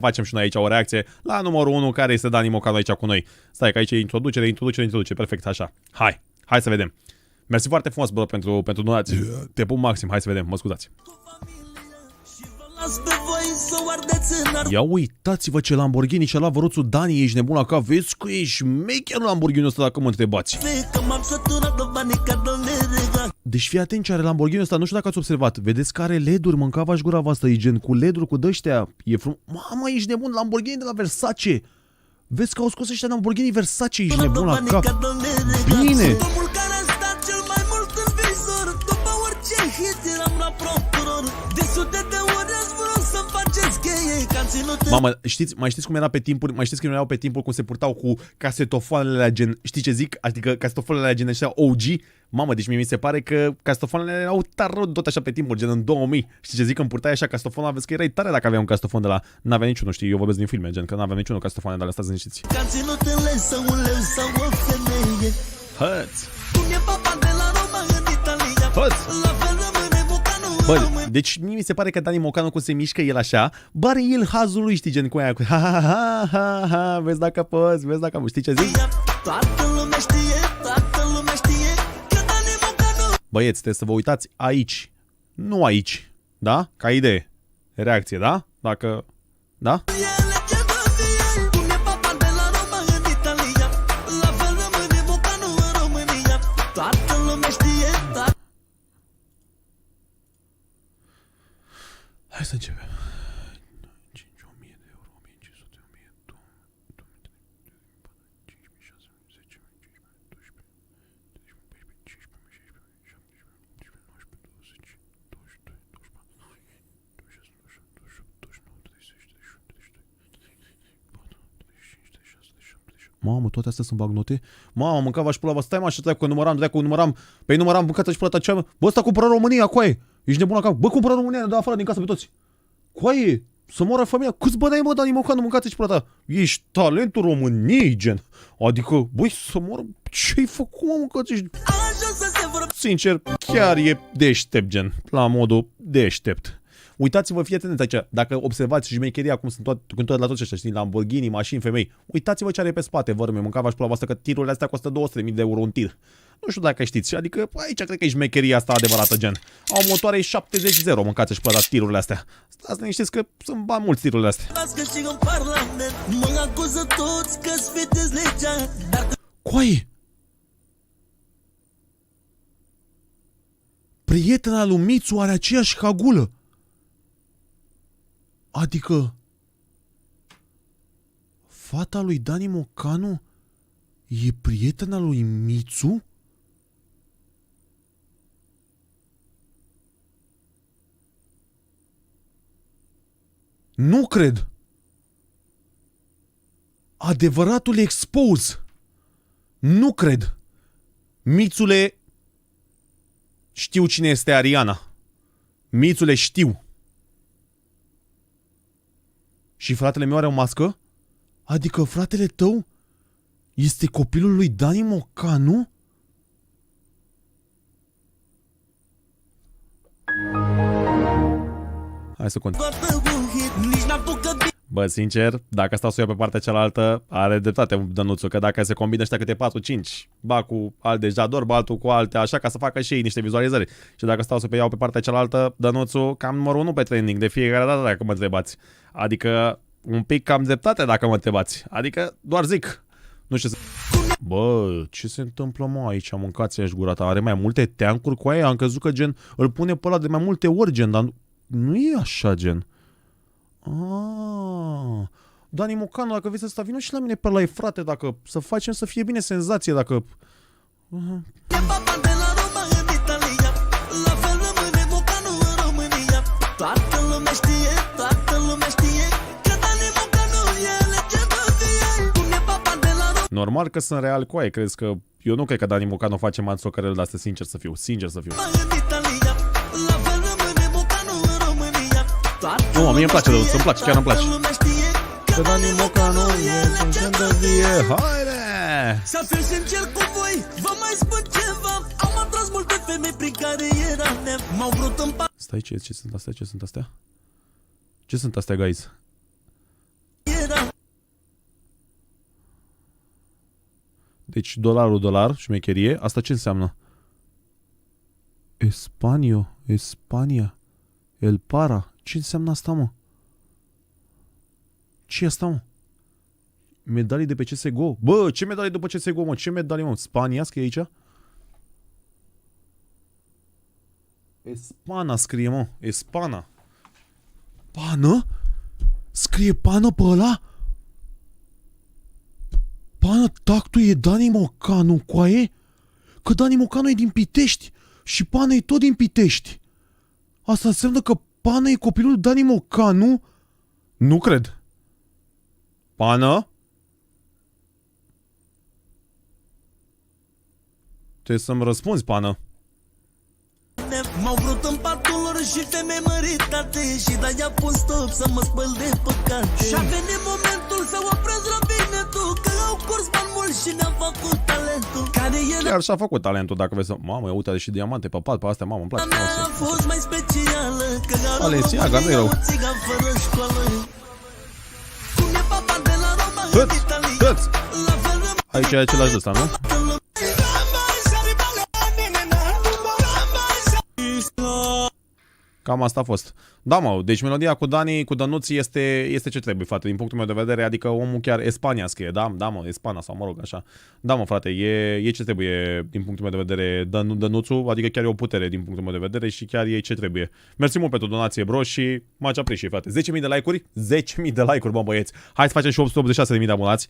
facem și noi aici o reacție la numărul 1 care este Dani Mocanu aici cu noi. Stai că aici e introducere, perfect, așa. Hai să vedem. Mersi foarte frumos, bro, pentru donații. Te pun maxim, hai să vedem, mă scuzați. Ia uitați-vă ce Lamborghini și-a luat văruțul Dani, ești nebun la cap, vezi că ești șmecher Lamborghini ăsta dacă mă întrebați. Deci fii atent ce are Lamborghini ăsta, nu știu dacă ați observat, vedeți că are LED-uri, mâncava-și gura voastră, e gen cu LED-uri, cu dăștea, e Mamă, ești nebun, Lamborghini de la Versace. Vezi că au scos ăștia Lamborghini Versace, ești nebun la cap. Bine! Mamă, mai știți cum era pe timpuri, mai știți când erau pe timpuri cum se purtau cu casetofoanele la gen, știi ce zic? Adică casetofoanele la gen ăștia OG. Mamă, deci mie mi se pare că casetofoanele erau tare tot așa pe timpuri, gen în 2000. Știi ce zic? Când purtai așa castofonul, vezi că erai tare dacă aveai un castofon de la... N-avea niciunul, știi? Eu vorbesc din filme, gen că n-avea niciunul castofoane de la stați liniștiți. Hăți! Bă, deci mie mi se pare că Dani Mocanu cum se mișcă el așa, bare el hazul lui, știi, gen cu aia cu ha, vezi dacă poți, vezi dacă știi ce zic? Băieți, trebuie să vă uitați aici, nu aici, da? Ca idee, reacție, da? Dacă, da? Hai să începem. 5.000 de euro, 1.500, 1.000, 2.000, 15.000, 16, Mamă, toate astea sunt bagnote? Mamă, mâncava și pula vă, stai mă, așa cu număram. Păi număram, mâncați și plata cea. Bă, ăsta cumpără România, coaie. Ești nebun la cap. Bă, cumpără România, ne dă afară din casă pe toți. Coaie, să moară familia. Câți bani ai, bă, Dani Mocanu, mâncați și plata. Ești talentul României, gen. Adică, băi, să moară. Ce-ai făcut, mă, mâncați și... Sincer, chiar e deștept, gen. La modul deștept. Uitați-vă, fii atenți aici, dacă observați șmecheria cum sunt toate la toți ăștia, știi, Lamborghini, mașini, femei, uitați-vă ce are pe spate, vărme, mâncava și pula voastră că tirurile astea costă 200.000 de euro un tir. Nu știu dacă știți, adică aici cred că e șmecheria asta adevărată, gen. Au motoare 70-0, mâncați și plătați tirurile astea. Stați ne știți că sunt bani mulți tirurile astea. Coaie! Prietena lui Mițu are aceeași cagulă. Adică fata lui Dani Mocanu e prietena lui Mițu? Nu cred. Adevăratul expose. Nu cred. Mițule, știu cine este Ariana. Mițule, știu. Și fratele meu are o mască? Adică fratele tău este copilul lui Dani Mocanu? Hai să continui. Bă, sincer, dacă stau să o iau pe partea cealaltă, are dreptate Dănuțu, că dacă se combină ăștia câte 4-5, ba cu alt dejador, ba altul cu alte, așa, ca să facă și ei niște vizualizări. Și dacă stau să iau pe partea cealaltă, Dănuțu, cam numărul 1 pe trending de fiecare dată dacă mă întrebați. Adică, un pic cam dreptate dacă mă întrebați. Adică, doar zic. Nu știu să... Bă, ce se întâmplă, mă, aici? Mâncați-și gura ta. Are mai multe teancuri cu aia? Am crezut că, gen, îl pune pe ăla de mai multe ori, gen, dar nu e așa, gen. Dani Mocanu, dacă vrei să stai, vină și la mine pe la ei, frate, dacă să facem să fie bine senzație, dacă... Normal că sunt real cu aia, crezi că... Eu nu cred că Dani Mocanu face mansocărele de astea, sincer să fiu, Nu, mie îmi place, îmi place, chiar îmi place. Că Dani Mocanu e un gen de vie, haide! Să fiu sincer cu voi, vă mai spun ceva. Am atras multe femei prin care era nem. M-au vrut în... Stai, ce sunt astea? Ce sunt astea, guys? Deci dolar, șmecherie. Asta ce înseamnă? Spania, El Para. Ce înseamnă asta, mă? Ce e asta, mă? Medalii de pe CSGO. Bă, ce medalii după CSGO, mă? Ce medalii, mă? Spania scrie aici? Espana scrie, mă. Espana. Pană? Scrie pană pe ăla? Pană, tactul e Dani Mocanu, coaie? Că Dani Mocanu e din Pitești și Pană e tot din Pitești. Asta înseamnă că Pană e copilul Dani Mocanu? Nu cred. Pană? Trebuie să-mi răspunzi, Pană. M-au vrut în patul lor și femei măritate și de-aia pun stop să mă spăl de păcate. Și-a venit momentul să opresc robinetul, că au curs bani mulți și ne-am făcut talentul care era. Chiar și-a făcut talentul, dacă vezi să... Mamă, ia uite, are și diamante pe pat, pe astea, mamă, îmi place. Mea a fost mai specială, că Balenciaga, nu-i rău. fără școală. Cum e papa de la Roma în Italia, Tăți! la fel Aici e același de ăsta, nu? Cam asta a fost. Da, mă, deci melodia cu Dani, cu Dănuț este ce trebuie, frate, din punctul meu de vedere, adică omul chiar Espania scrie, da, mă, Espana sau mă rog, așa. Da, mă, frate, e ce trebuie din punctul meu de vedere Dănuțul, adică chiar e o putere din punctul meu de vedere și chiar e ce trebuie. Mersi mult pentru donație, bro, și much appreciate, frate. 10.000 de like-uri? 10.000 de like-uri, bă, băieți. Hai să facem și 886.000 de abonați.